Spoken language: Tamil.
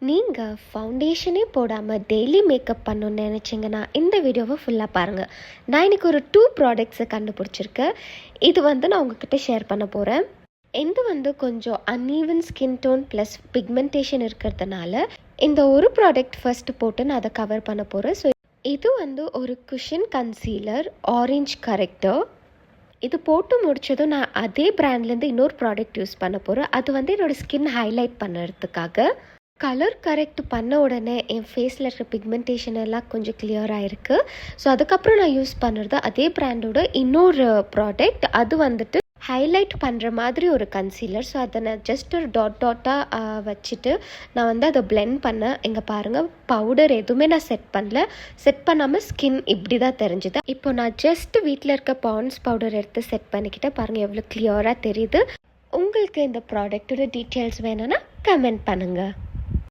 நீங்கள் ஃபவுண்டேஷனே போடாமல் டெய்லி மேக்கப் பண்ணணுன்னு நினச்சிங்கன்னா இந்த வீடியோவை ஃபுல்லாக பாருங்கள். நான் இன்றைக்கி ஒரு 2 ப்ராடக்ட்ஸை கண்டுபிடிச்சிருக்கேன். இது நான் உங்ககிட்ட ஷேர் பண்ண போகிறேன். இது கொஞ்சம் uneven skin tone plus pigmentation இருக்கிறதுனால இந்த ஒரு ப்ராடக்ட் ஃபஸ்ட்டு போட்டு நான் அதை கவர் பண்ண போகிறேன். ஸோ இது ஒரு குஷன் கன்சீலர் ஆரஞ்ச் கரெக்டர். இது போட்டு முடிச்சதும் நான் அதே பிராண்ட்லேருந்து இன்னொரு ப்ராடக்ட் யூஸ் பண்ண போகிறேன். அது என்னோடய ஸ்கின் ஹைலைட் பண்ணுறதுக்காக. கலர் கரெக்ட் பண்ண உடனே என் ஃபேஸில் இருக்கிற பிக்மெண்டேஷன் எல்லாம் கொஞ்சம் கிளியராக இருக்குது. ஸோ அதுக்கப்புறம் நான் யூஸ் பண்ணுறது அதே பிராண்டோட இன்னொரு ப்ராடக்ட். அது ஹைலைட் பண்ணுற மாதிரி ஒரு கன்சீலர். ஸோ அதை நான் ஜஸ்ட் ஒரு டாட்டாக வச்சுட்டு நான் அதை பிளெண்ட் பண்ணேன். இங்கே பாருங்கள், பவுடர் எதுவுமே நான் செட் பண்ணல. செட் பண்ணாமல் ஸ்கின் இப்படி தான் தெரிஞ்சுது. இப்போ நான் ஜஸ்ட் வீட்டில் இருக்க பாண்ட்ஸ் பவுடர் எடுத்து செட் பண்ணிக்கிட்டேன். பாருங்கள் எவ்வளோ கிளியராக தெரியுது. உங்களுக்கு இந்த ப்ராடக்டோட டீட்டெயில்ஸ் வேணும்னா கமெண்ட் பண்ணுங்கள்.